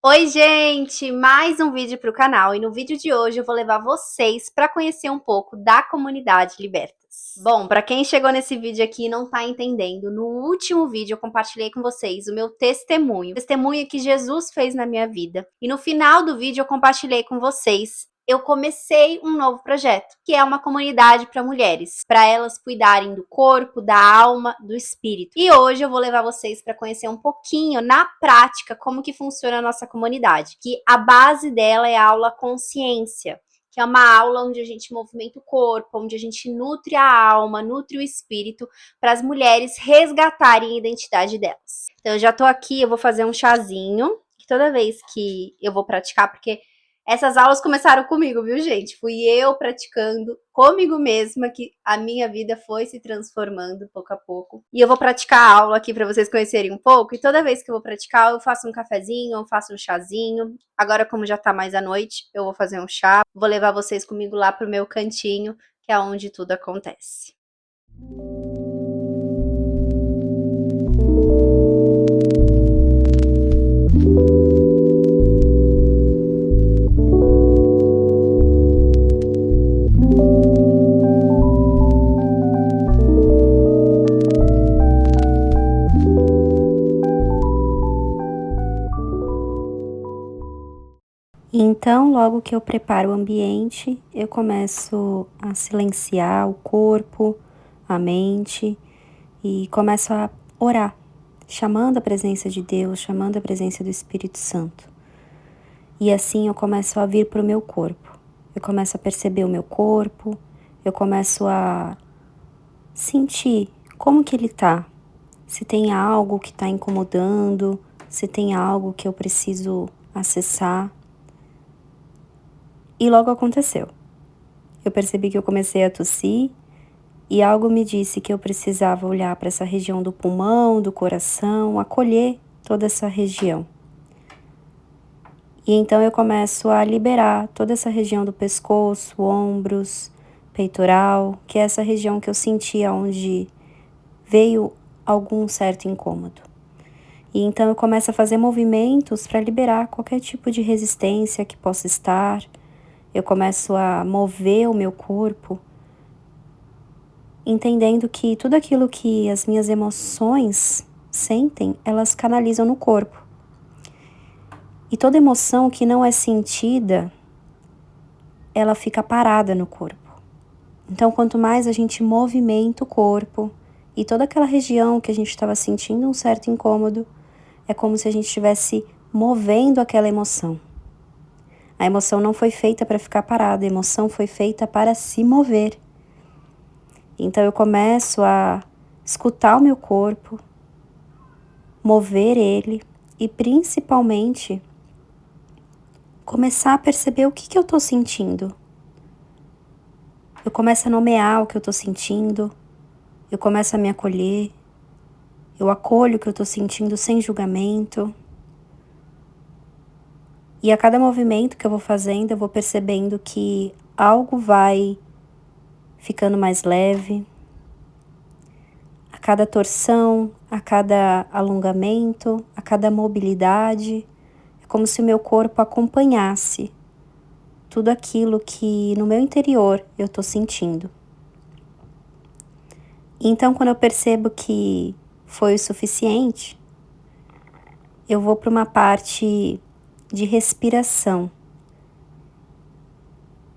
Oi, gente! Mais um vídeo para o canal e no vídeo de hoje eu vou levar vocês para conhecer um pouco da comunidade Libertas. Bom, para quem chegou nesse vídeo aqui e não tá entendendo, no último vídeo eu compartilhei com vocês o meu testemunho, o testemunho que Jesus fez na minha vida. E no final do vídeo eu compartilhei com vocês eu comecei um novo projeto, que é uma comunidade para mulheres, para elas cuidarem do corpo, da alma, do espírito. E hoje eu vou levar vocês para conhecer um pouquinho, na prática, como que funciona a nossa comunidade, que a base dela é a aula consciência, que é uma aula onde a gente movimenta o corpo, onde a gente nutre a alma, nutre o espírito, para as mulheres resgatarem a identidade delas. Então eu já tô aqui, eu vou fazer um chazinho, que toda vez que eu vou praticar, porque essas aulas começaram comigo, viu, gente? Fui eu praticando comigo mesma que a minha vida foi se transformando pouco a pouco. E eu vou praticar a aula aqui para vocês conhecerem um pouco. E toda vez que eu vou praticar, eu faço um cafezinho, eu faço um chazinho. Agora, como já tá mais à noite, eu vou fazer um chá. Vou levar vocês comigo lá pro meu cantinho, que é onde tudo acontece. Então, logo que eu preparo o ambiente, eu começo a silenciar o corpo, a mente e começo a orar, chamando a presença de Deus, chamando a presença do Espírito Santo. E assim eu começo a vir para o meu corpo. Eu começo a perceber o meu corpo, eu começo a sentir como que ele tá. Se tem algo que está incomodando, se tem algo que eu preciso acessar. E logo aconteceu. Eu percebi que eu comecei a tossir e algo me disse que eu precisava olhar para essa região do pulmão, do coração, acolher toda essa região. E então eu começo a liberar toda essa região do pescoço, ombros, peitoral, que é essa região que eu sentia onde veio algum certo incômodo. E então eu começo a fazer movimentos para liberar qualquer tipo de resistência que possa estar. Eu começo a mover o meu corpo, entendendo que tudo aquilo que as minhas emoções sentem, elas canalizam no corpo. E toda emoção que não é sentida, ela fica parada no corpo. Então, quanto mais a gente movimenta o corpo e toda aquela região que a gente estava sentindo um certo incômodo, é como se a gente estivesse movendo aquela emoção. A emoção não foi feita para ficar parada, a emoção foi feita para se mover. Então eu começo a escutar o meu corpo, mover ele e principalmente começar a perceber o que eu estou sentindo. Eu começo a nomear o que eu estou sentindo, eu começo a me acolher, eu acolho o que eu estou sentindo sem julgamento. E a cada movimento que eu vou fazendo, eu vou percebendo que algo vai ficando mais leve. A cada torção, a cada alongamento, a cada mobilidade, é como se o meu corpo acompanhasse tudo aquilo que no meu interior eu estou sentindo. Então, quando eu percebo que foi o suficiente, eu vou para uma parte de respiração.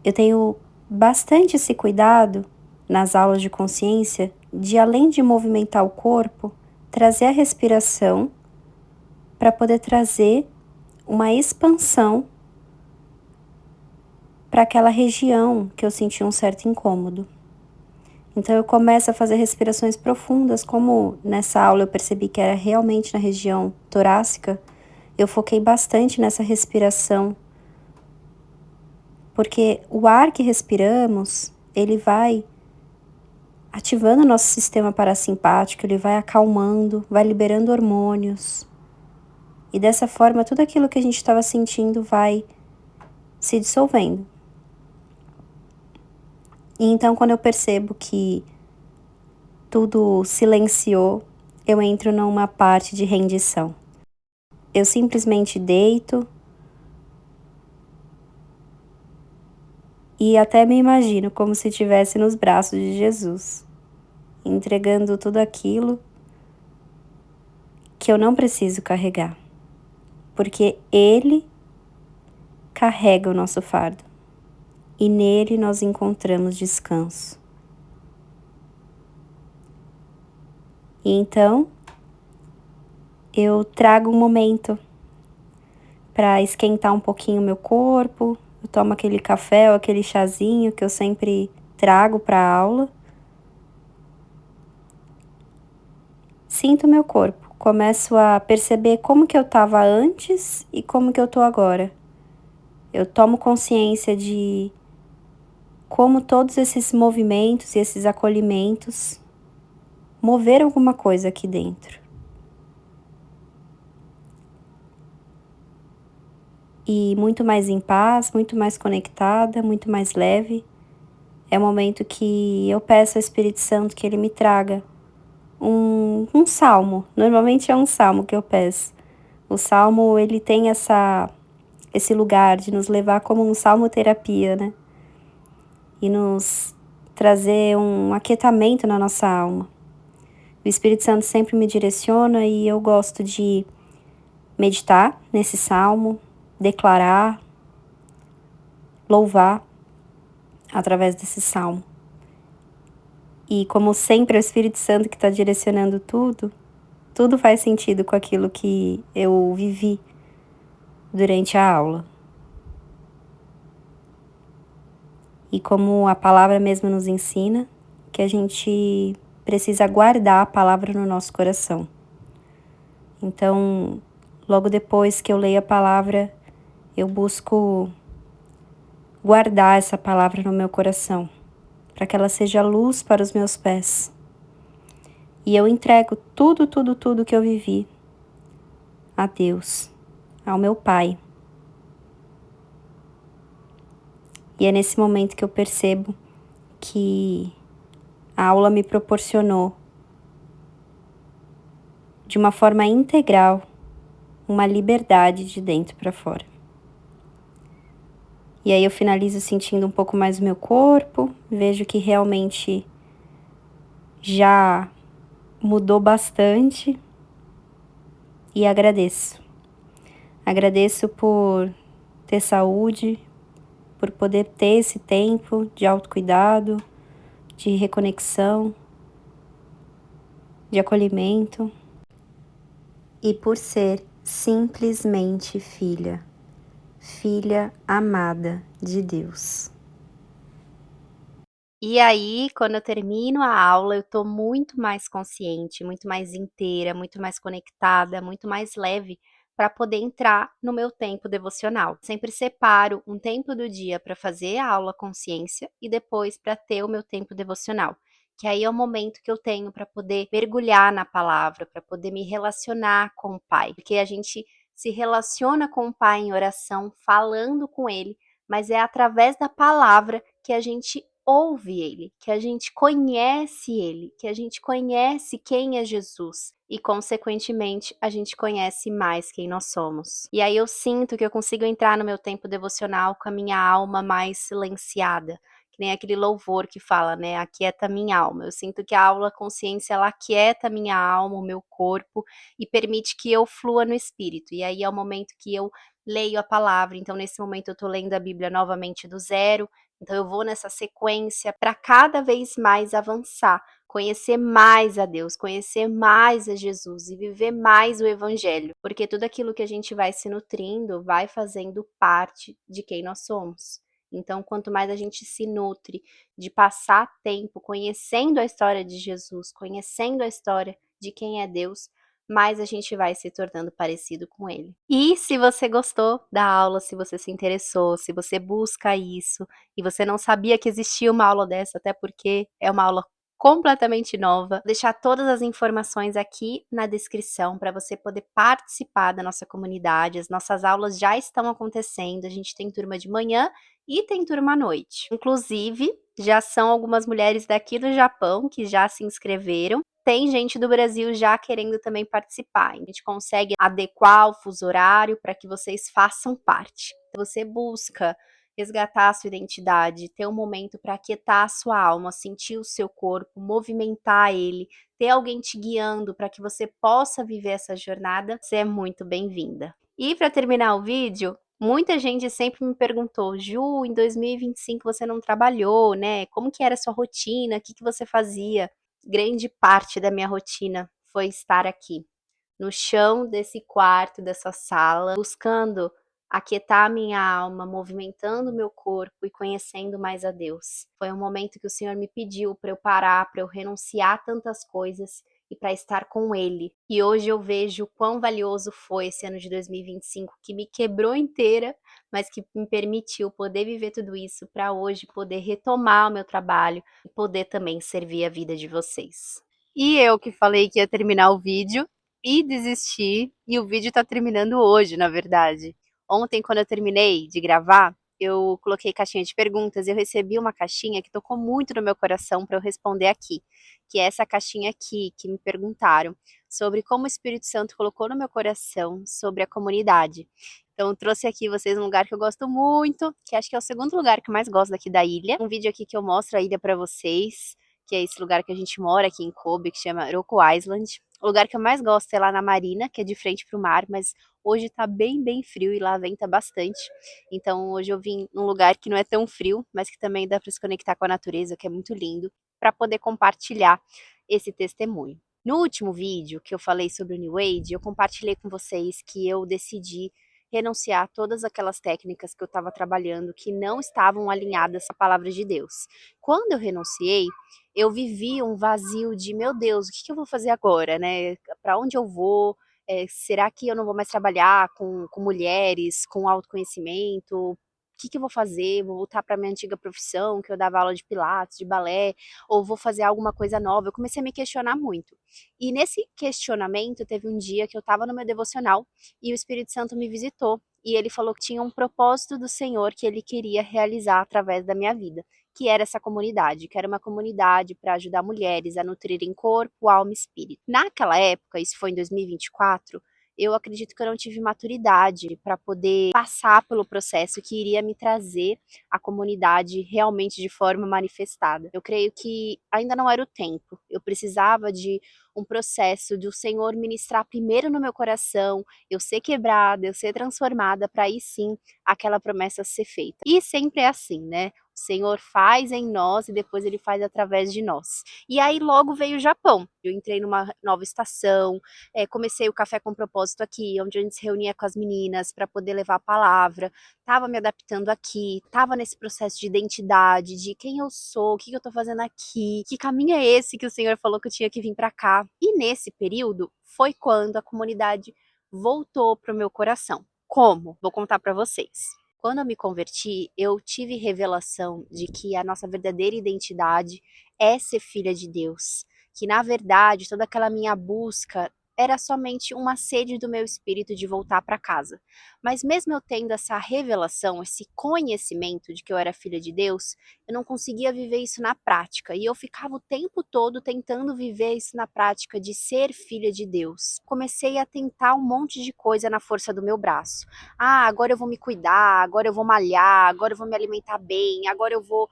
Eu tenho bastante esse cuidado nas aulas de consciência de, além de movimentar o corpo, trazer a respiração para poder trazer uma expansão para aquela região que eu senti um certo incômodo. Então eu começo a fazer respirações profundas, como nessa aula eu percebi que era realmente na região torácica, eu foquei bastante nessa respiração, porque o ar que respiramos, ele vai ativando o nosso sistema parasimpático, ele vai acalmando, vai liberando hormônios. E dessa forma, tudo aquilo que a gente estava sentindo vai se dissolvendo. E então, quando eu percebo que tudo silenciou, eu entro numa parte de rendição. Eu simplesmente deito E até me imagino como se estivesse nos braços de Jesus, entregando tudo aquilo que eu não preciso carregar, porque Ele carrega o nosso fardo e nele nós encontramos descanso. E então eu trago um momento para esquentar um pouquinho o meu corpo. Eu tomo aquele café ou aquele chazinho que eu sempre trago para a aula. Sinto meu corpo, começo a perceber como que eu estava antes e como que eu tô agora. Eu tomo consciência de como todos esses movimentos e esses acolhimentos moveram alguma coisa aqui dentro. E muito mais em paz, muito mais conectada, muito mais leve. É o momento que eu peço ao Espírito Santo que ele me traga um salmo. Normalmente é um salmo que eu peço. O salmo, ele tem esse lugar de nos levar como um salmoterapia, né? E nos trazer um aquietamento na nossa alma. O Espírito Santo sempre me direciona e eu gosto de meditar nesse salmo, declarar, louvar através desse salmo. E como sempre é o Espírito Santo que está direcionando tudo, tudo faz sentido com aquilo que eu vivi durante a aula. E como a palavra mesmo nos ensina, que a gente precisa guardar a palavra no nosso coração. Então, logo depois que eu leio a palavra, eu busco guardar essa palavra no meu coração, para que ela seja luz para os meus pés. E eu entrego tudo que eu vivi a Deus, ao meu Pai. E é nesse momento que eu percebo que a aula me proporcionou, de uma forma integral, uma liberdade de dentro para fora. E aí eu finalizo sentindo um pouco mais o meu corpo, vejo que realmente já mudou bastante e agradeço. Agradeço por ter saúde, por poder ter esse tempo de autocuidado, de reconexão, de acolhimento e por ser simplesmente filha, filha amada de Deus. E aí, quando eu termino a aula, eu tô muito mais consciente, muito mais inteira, muito mais conectada, muito mais leve para poder entrar no meu tempo devocional. Sempre separo um tempo do dia para fazer a aula consciência e depois para ter o meu tempo devocional. Que aí é o momento que eu tenho para poder mergulhar na palavra, para poder me relacionar com o Pai. Porque a gente se relaciona com o Pai em oração, falando com Ele, mas é através da palavra que a gente ouve Ele, que a gente conhece Ele, que a gente conhece quem é Jesus e, consequentemente, a gente conhece mais quem nós somos. E aí eu sinto que eu consigo entrar no meu tempo devocional com a minha alma mais silenciada, que nem aquele louvor que fala, né, aquieta minha alma. Eu sinto que a aula consciência, ela aquieta minha alma, o meu corpo e permite que eu flua no Espírito. E aí é o momento que eu leio a palavra. Então, nesse momento eu tô lendo a Bíblia novamente do zero. Então eu vou nessa sequência para cada vez mais avançar, conhecer mais a Deus, conhecer mais a Jesus e viver mais o Evangelho, porque tudo aquilo que a gente vai se nutrindo vai fazendo parte de quem nós somos. Então, quanto mais a gente se nutre de passar tempo conhecendo a história de Jesus, conhecendo a história de quem é Deus, mais a gente vai se tornando parecido com ele. E se você gostou da aula, se você se interessou, se você busca isso, e você não sabia que existia uma aula dessa, até porque é uma aula completamente nova, vou deixar todas as informações aqui na descrição para você poder participar da nossa comunidade. As nossas aulas já estão acontecendo, a gente tem turma de manhã e tem turma à noite. Inclusive, já são algumas mulheres daqui do Japão que já se inscreveram. Tem gente do Brasil já querendo também participar. A gente consegue adequar o fuso horário para que vocês façam parte. Você busca resgatar a sua identidade, ter um momento para aquietar a sua alma, sentir o seu corpo, movimentar ele, ter alguém te guiando para que você possa viver essa jornada, você é muito bem-vinda. E para terminar o vídeo, muita gente sempre me perguntou: Ju, em 2025 você não trabalhou, né? Como que era a sua rotina? O que que você fazia? Grande parte da minha rotina foi estar aqui, no chão desse quarto, dessa sala, buscando aquietar a minha alma, movimentando o meu corpo e conhecendo mais a Deus. Foi um momento que o Senhor me pediu para eu parar, para eu renunciar a tantas coisas e para estar com Ele. E hoje eu vejo o quão valioso foi esse ano de 2025, que me quebrou inteira, mas que me permitiu poder viver tudo isso para hoje poder retomar o meu trabalho e poder também servir a vida de vocês. E eu que falei que ia terminar o vídeo e desisti, e o vídeo tá terminando hoje, na verdade. Ontem, quando eu terminei de gravar, eu coloquei caixinha de perguntas e eu recebi uma caixinha que tocou muito no meu coração para eu responder aqui, que é essa caixinha aqui, que me perguntaram sobre como o Espírito Santo colocou no meu coração sobre a comunidade. Então, eu trouxe aqui vocês um lugar que eu gosto muito, que acho que é o segundo lugar que eu mais gosto daqui da ilha. Um vídeo aqui que eu mostro a ilha para vocês, que é esse lugar que a gente mora aqui em Kobe, que chama Roko Island. O lugar que eu mais gosto é lá na Marina, que é de frente para o mar, mas hoje tá bem frio e lá venta bastante. Então hoje eu vim num lugar que não é tão frio, mas que também dá para se conectar com a natureza, que é muito lindo, para poder compartilhar esse testemunho. No último vídeo que eu falei sobre o New Age, eu compartilhei com vocês que eu decidi renunciar a todas aquelas técnicas que eu estava trabalhando que não estavam alinhadas à palavra de Deus. Quando eu renunciei, eu vivi um vazio de, meu Deus, o que eu vou fazer agora, né? Para onde eu vou? Será que eu não vou mais trabalhar com mulheres, com autoconhecimento? O que eu vou fazer? Vou voltar para minha antiga profissão, que eu dava aula de pilates, de balé, ou vou fazer alguma coisa nova? Eu comecei a me questionar muito. E nesse questionamento, teve um dia que eu estava no meu devocional e o Espírito Santo me visitou. E ele falou que tinha um propósito do Senhor que ele queria realizar através da minha vida, que era essa comunidade, que era uma comunidade para ajudar mulheres a nutrirem corpo, alma e espírito. Naquela época, isso foi em 2024, eu acredito que eu não tive maturidade para poder passar pelo processo que iria me trazer a comunidade realmente de forma manifestada. Eu creio que ainda não era o tempo. Eu precisava de um processo do Senhor ministrar primeiro no meu coração, eu ser quebrada, eu ser transformada, para aí sim aquela promessa ser feita. E sempre é assim, né? O Senhor faz em nós e depois ele faz através de nós. E aí logo veio o Japão. Eu entrei numa nova estação, comecei o Café com Propósito aqui, onde a gente se reunia com as meninas para poder levar a palavra. Estava me adaptando aqui, estava nesse processo de identidade, de quem eu sou, o que eu estou fazendo aqui, que caminho é esse que o Senhor falou que eu tinha que vir para cá. E nesse período foi quando a comunidade voltou para o meu coração. Como? Vou contar para vocês. Quando eu me converti, eu tive revelação de que a nossa verdadeira identidade é ser filha de Deus. Que na verdade toda aquela minha busca era somente uma sede do meu espírito de voltar para casa. Mas mesmo eu tendo essa revelação, esse conhecimento de que eu era filha de Deus, eu não conseguia viver isso na prática. E eu ficava o tempo todo tentando viver isso na prática de ser filha de Deus. Comecei a tentar um monte de coisa na força do meu braço. Ah, agora eu vou me cuidar, agora eu vou malhar, agora eu vou me alimentar bem, agora eu vou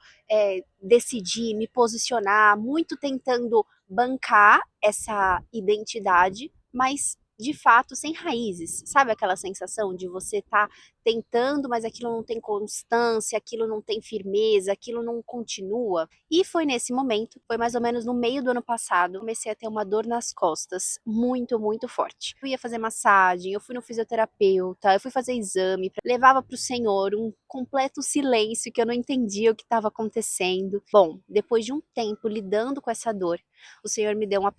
decidir, me posicionar, muito tentando bancar essa identidade, mas de fato sem raízes. Sabe aquela sensação de você estar tentando, mas aquilo não tem constância, aquilo não tem firmeza, aquilo não continua? E foi nesse momento, foi mais ou menos no meio do ano passado, comecei a ter uma dor nas costas muito forte. Eu ia fazer massagem, eu fui no fisioterapeuta, eu fui fazer exame, levava para o Senhor um completo silêncio, que eu não entendia o que estava acontecendo. Bom, depois de um tempo lidando com essa dor, o Senhor me deu uma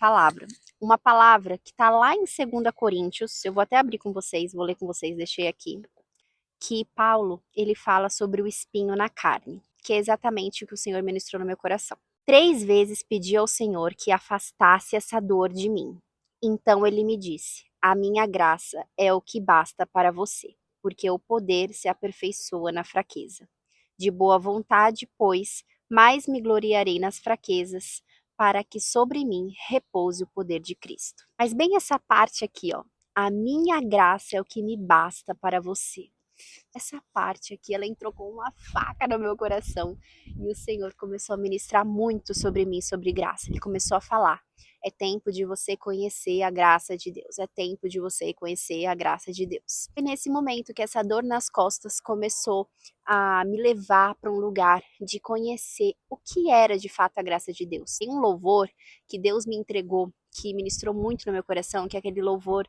palavra que está lá em 2 Coríntios, eu vou até abrir com vocês, vou ler com vocês, deixei aqui, que Paulo, ele fala sobre o espinho na carne, que é exatamente o que o Senhor ministrou no meu coração. 3 vezes pedi ao Senhor que afastasse essa dor de mim. Então ele me disse: a minha graça é o que basta para você, porque o poder se aperfeiçoa na fraqueza. De boa vontade, pois, mais me gloriarei nas fraquezas, para que sobre mim repouse o poder de Cristo. Mas bem essa parte aqui, ó. A minha graça é o que me basta para você. Essa parte aqui, ela entrou com uma faca no meu coração. E o Senhor começou a ministrar muito sobre mim, sobre graça. Ele começou a falar: é tempo de você conhecer a graça de Deus. É tempo de você conhecer a graça de Deus. Foi nesse momento que essa dor nas costas começou a me levar para um lugar de conhecer o que era de fato a graça de Deus. Tem um louvor que Deus me entregou, que ministrou muito no meu coração, que é aquele louvor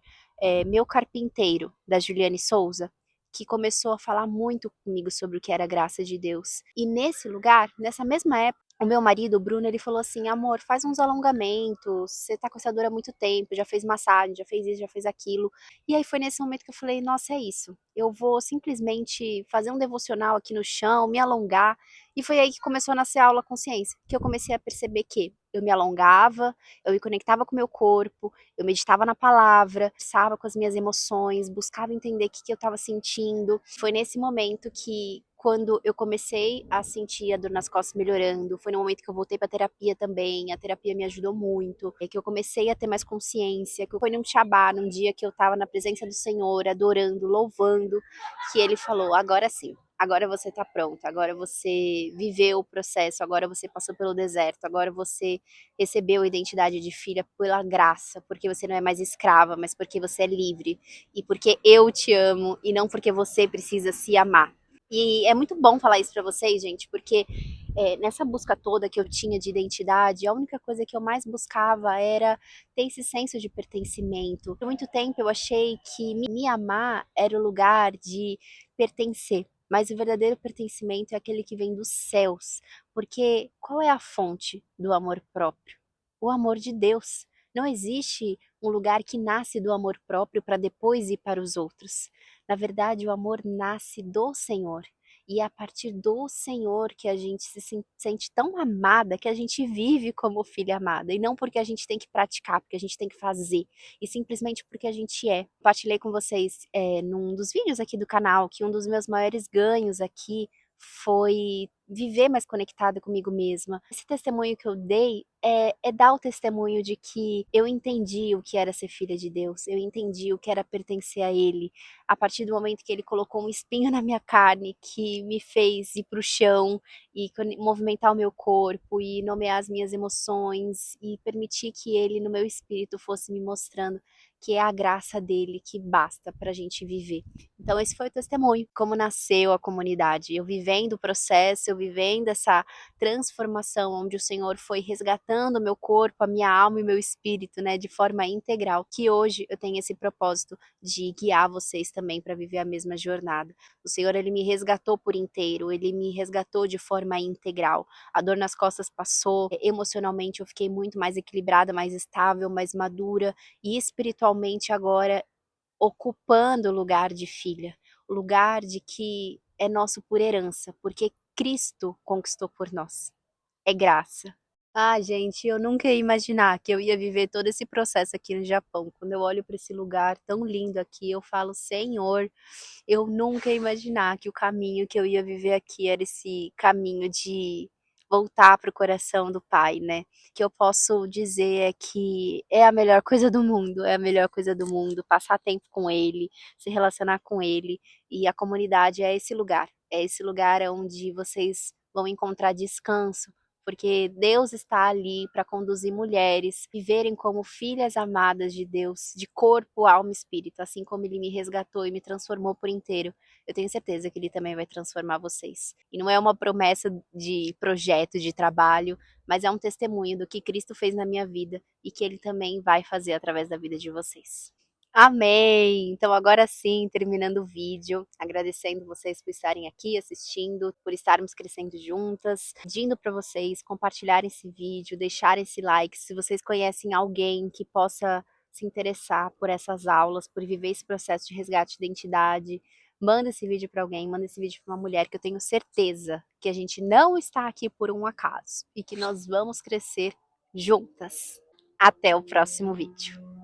Meu Carpinteiro, da Juliane Souza, que começou a falar muito comigo sobre o que era a graça de Deus. E nesse lugar, nessa mesma época, o meu marido, o Bruno, ele falou assim: amor, faz uns alongamentos, você tá com essa dor há muito tempo, já fez massagem, já fez isso, já fez aquilo. E aí foi nesse momento que eu falei: nossa, é isso. Eu vou simplesmente fazer um devocional aqui no chão, me alongar. E foi aí que começou a nascer a aula consciência, que eu comecei a perceber que eu me alongava, eu me conectava com o meu corpo, eu meditava na palavra, conversava com as minhas emoções, buscava entender o que eu estava sentindo. Foi nesse momento que, quando eu comecei a sentir a dor nas costas melhorando, foi no momento que eu voltei para terapia também, a terapia me ajudou muito, é que eu comecei a ter mais consciência, que foi num Shabá, num dia que eu estava na presença do Senhor, adorando, louvando, que ele falou: agora sim. Agora você está pronto, agora você viveu o processo, agora você passou pelo deserto, agora você recebeu a identidade de filha pela graça, porque você não é mais escrava, mas porque você é livre, e porque eu te amo, e não porque você precisa se amar. E é muito bom falar isso pra vocês, gente, porque nessa busca toda que eu tinha de identidade, a única coisa que eu mais buscava era ter esse senso de pertencimento. Por muito tempo eu achei que me amar era o lugar de pertencer. Mas o verdadeiro pertencimento é aquele que vem dos céus. Porque qual é a fonte do amor próprio? O amor de Deus. Não existe um lugar que nasce do amor próprio para depois ir para os outros. Na verdade, o amor nasce do Senhor. E é a partir do Senhor que a gente se sente tão amada, que a gente vive como filha amada. E não porque a gente tem que praticar, porque a gente tem que fazer. E simplesmente porque a gente é. Compartilhei com vocês num dos vídeos aqui do canal que um dos meus maiores ganhos aqui foi viver mais conectada comigo mesma. Esse testemunho que eu dei é dar o testemunho de que eu entendi o que era ser filha de Deus, eu entendi o que era pertencer a Ele, a partir do momento que Ele colocou um espinho na minha carne, que me fez ir para o chão e movimentar o meu corpo e nomear as minhas emoções e permitir que Ele, no meu espírito, fosse me mostrando que é a graça dele que basta para a gente viver. Então esse foi o testemunho, como nasceu a comunidade, eu vivendo o processo, eu vivendo essa transformação, onde o Senhor foi resgatando o meu corpo, a minha alma e o meu espírito, né, de forma integral, que hoje eu tenho esse propósito de guiar vocês também para viver a mesma jornada. O Senhor, ele me resgatou por inteiro, ele me resgatou de forma integral. A dor nas costas passou, emocionalmente eu fiquei muito mais equilibrada, mais estável, mais madura, e espiritualmente agora ocupando o lugar de filha, o lugar de que é nosso por herança, porque Cristo conquistou por nós. É graça. Ah, gente, eu nunca ia imaginar que eu ia viver todo esse processo aqui no Japão. Quando eu olho para esse lugar tão lindo aqui, eu falo: Senhor, eu nunca ia imaginar que o caminho que eu ia viver aqui era esse caminho de voltar para o coração do Pai, né? O que eu posso dizer é que é a melhor coisa do mundo, é a melhor coisa do mundo, passar tempo com Ele, se relacionar com Ele, e a comunidade é esse lugar onde vocês vão encontrar descanso, porque Deus está ali para conduzir mulheres viverem como filhas amadas de Deus, de corpo, alma e espírito, assim como Ele me resgatou e me transformou por inteiro. Eu tenho certeza que Ele também vai transformar vocês. E não é uma promessa de projeto, de trabalho, mas é um testemunho do que Cristo fez na minha vida e que Ele também vai fazer através da vida de vocês. Amém! Então agora sim, terminando o vídeo, agradecendo vocês por estarem aqui assistindo, por estarmos crescendo juntas, pedindo para vocês compartilharem esse vídeo, deixarem esse like, se vocês conhecem alguém que possa se interessar por essas aulas, por viver esse processo de resgate de identidade, manda esse vídeo para alguém, manda esse vídeo para uma mulher, que eu tenho certeza que a gente não está aqui por um acaso e que nós vamos crescer juntas. Até o próximo vídeo.